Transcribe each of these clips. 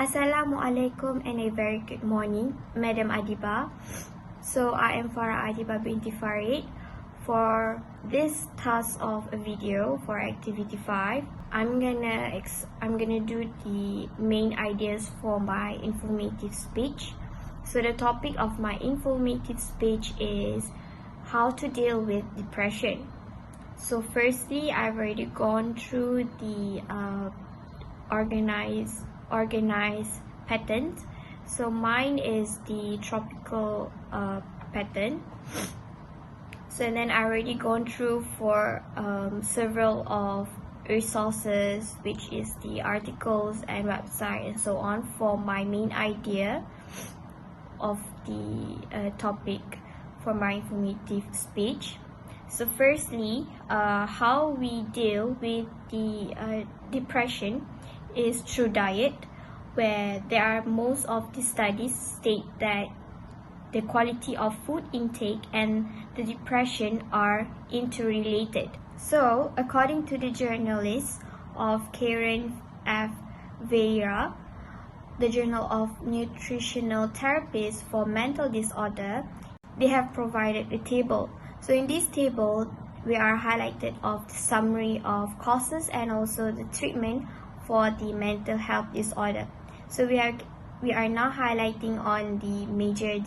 Assalamualaikum and a very good morning, Madam Adiba. So I am Farah Adiba binti Farid. For this task of a video for activity 5, I'm gonna do the main ideas for my informative speech. So the topic of my informative speech is how to deal with depression. So firstly, I've already gone through the organized pattern. So mine is the tropical pattern. So then I already gone through for several of resources, which is the articles and website and so on, for my main idea of the topic for my informative speech. So firstly, how we deal with the depression is through diet, where there are most of the studies state that the quality of food intake and the depression are interrelated. So according to the journalist of Karen F. Vieira, the Journal of Nutritional Therapies for Mental Disorder, they have provided a table. So in this table, we are highlighted of the summary of causes and also the treatment for the mental health disorder. So we are now highlighting on the major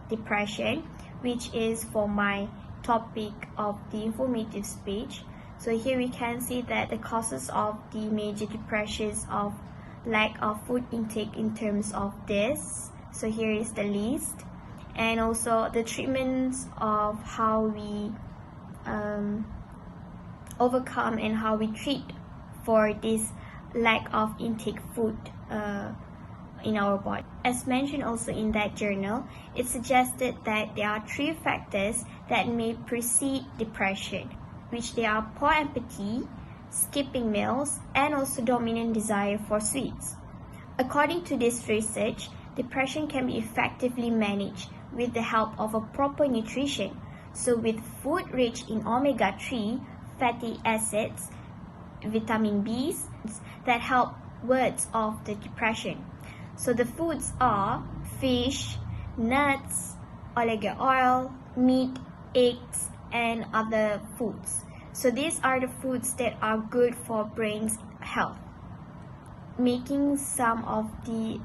depression, which is for my topic of the informative speech. So here we can see that the causes of the major depressions of lack of food intake in terms of this. So here is the list, and also the treatments of how we overcome and how we treat for this lack of intake food in our body. As mentioned also in that journal, it suggested that there are 3 factors that may precede depression, which they are poor empathy, skipping meals, and also dominant desire for sweets. According to this research, depression can be effectively managed with the help of a proper nutrition. So with food rich in omega-3 fatty acids, vitamin B's that help wards off the depression. So the foods are fish, nuts, omega oil, meat, eggs, and other foods. So these are the foods that are good for brain's health. Making some of the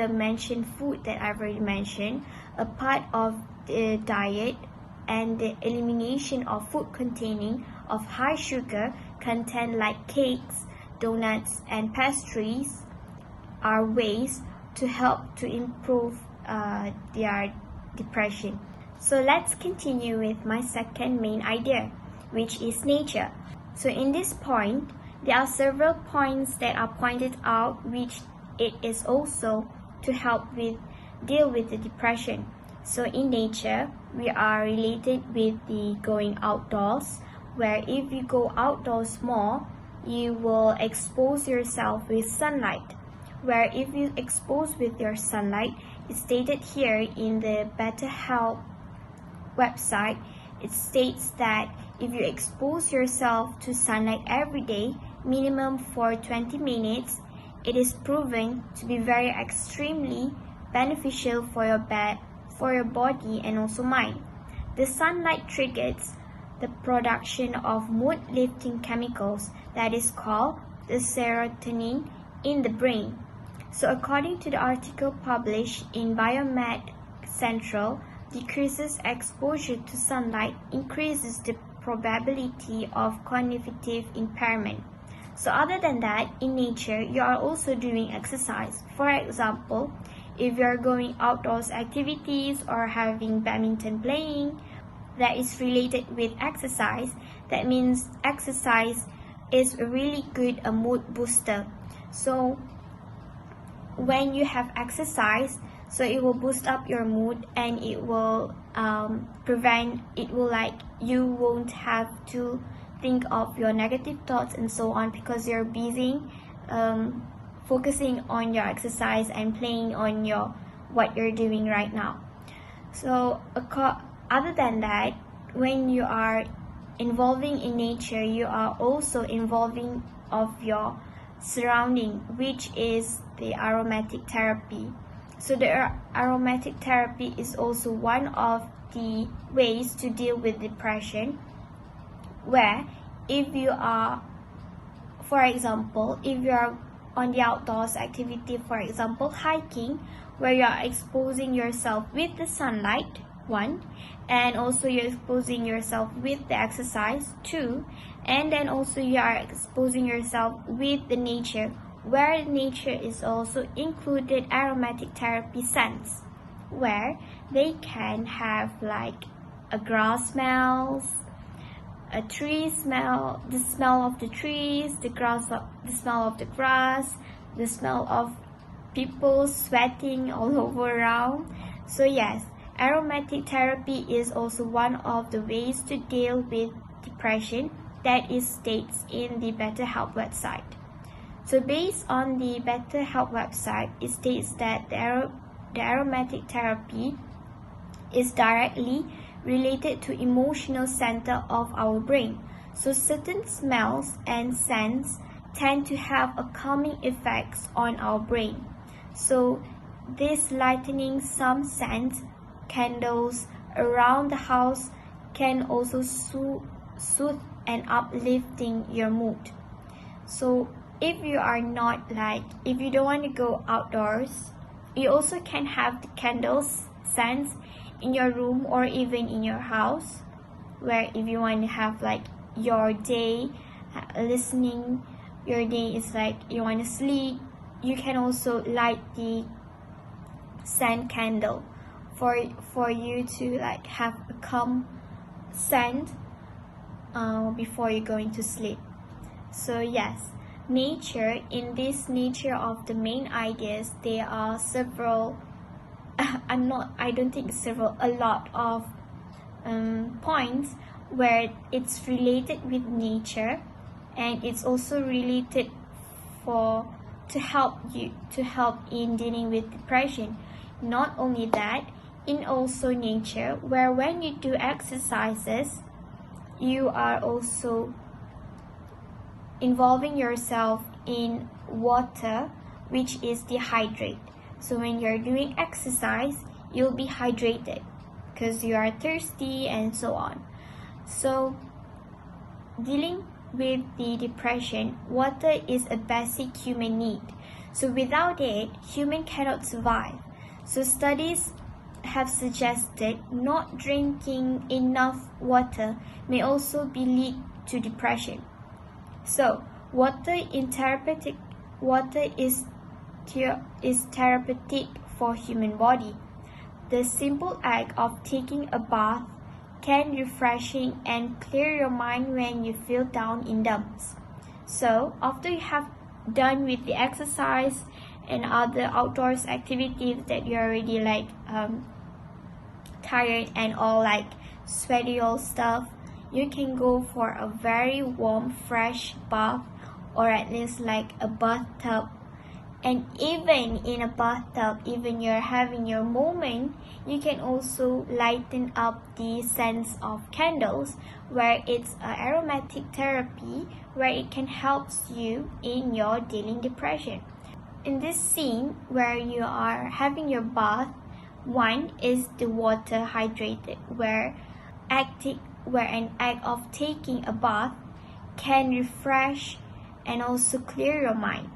mentioned food that I've already mentioned a part of the diet, and the elimination of food containing of high sugar content like cakes, donuts, and pastries are ways to help to improve their depression. So let's continue with my second main idea, which is nature. So in this point, there are several points that are pointed out, which it is also to help deal with the depression. So in nature, we are related with the going outdoors, where if you go outdoors more, you will expose yourself with sunlight. Where if you expose with your sunlight, it's stated here in the Better Health website, it states that if you expose yourself to sunlight every day, minimum for 20 minutes, it is proven to be very extremely beneficial for your body and also mind. The sunlight triggers the production of mood-lifting chemicals that is called the serotonin in the brain. So according to the article published in Biomed Central, decreases exposure to sunlight increases the probability of cognitive impairment. So other than that, in nature, you are also doing exercise. For example, if you are going outdoors activities or having badminton playing, that is related with exercise. That means exercise is a really good mood booster. So when you have exercise, so it will boost up your mood, and it will you won't have to think of your negative thoughts and so on, because you're busy focusing on your exercise and playing on what you're doing right now. So other than that, when you are involving in nature, you are also involving of your surrounding, which is the aromatic therapy. So the aromatic therapy is also one of the ways to deal with depression, where if you are, for example, if you are on the outdoors activity, for example hiking, where you are exposing yourself with the sunlight, 1, and also you're exposing yourself with the exercise, 2, and then also you are exposing yourself with the nature, where nature is also included aromatic therapy scents, where they can have like a grass smells, a tree smell, the smell of the trees, the smell of the grass, the smell of people sweating all over around. So yes, aromatic therapy is also one of the ways to deal with depression that is states in the BetterHelp website. So based on the BetterHelp website, it states that the aromatic therapy is directly related to emotional center of our brain. So certain smells and scents tend to have a calming effects on our brain. So this lightening some scents, candles around the house can also soothe and uplifting your mood. So if you are not if you don't want to go outdoors, you also can have the candles scents in your room or even in your house, where if you want to have your day listening, your day is you want to sleep, you can also light the scent candle for you to have a calm scent before you're going to sleep. So yes, nature, in this nature of the main ideas, there are several a lot of points where it's related with nature, and it's also related to help in dealing with depression. Not only that, in also nature, where when you do exercises, you are also involving yourself in water, which is dehydrate. So when you're doing exercise, you'll be hydrated because you are thirsty and so on. So dealing with the depression, water is a basic human need. So without it, human cannot survive. So studies have suggested not drinking enough water may also be lead to depression. So water is therapeutic for human body. The simple act of taking a bath can refreshing and clear your mind when you feel down in dumps. So after you have done with the exercise and other outdoors activities that you're already tired and all sweaty all stuff, you can go for a very warm fresh bath, or at least a bathtub. And even in a bathtub, even you're having your moment, you can also lighten up the scents of candles, where it's an aromatic therapy, where it can help you in your dealing depression. In this scene where you are having your bath, one is the water hydrated, where an act of taking a bath can refresh and also clear your mind.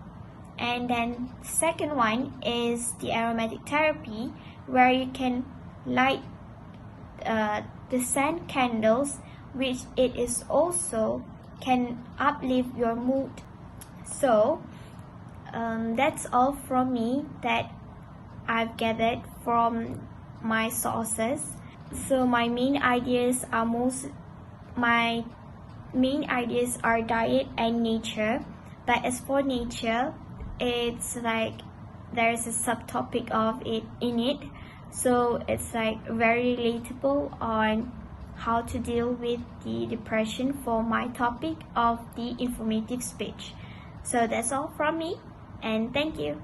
And then second one is the aromatic therapy, where you can light the scent candles, which it is also can uplift your mood. So that's all from me that I've gathered from my sources. So my main ideas are diet and nature. But as for nature, it's there's a subtopic of it in it, so it's very relatable on how to deal with the depression for my topic of the informative speech. So that's all from me, and thank you.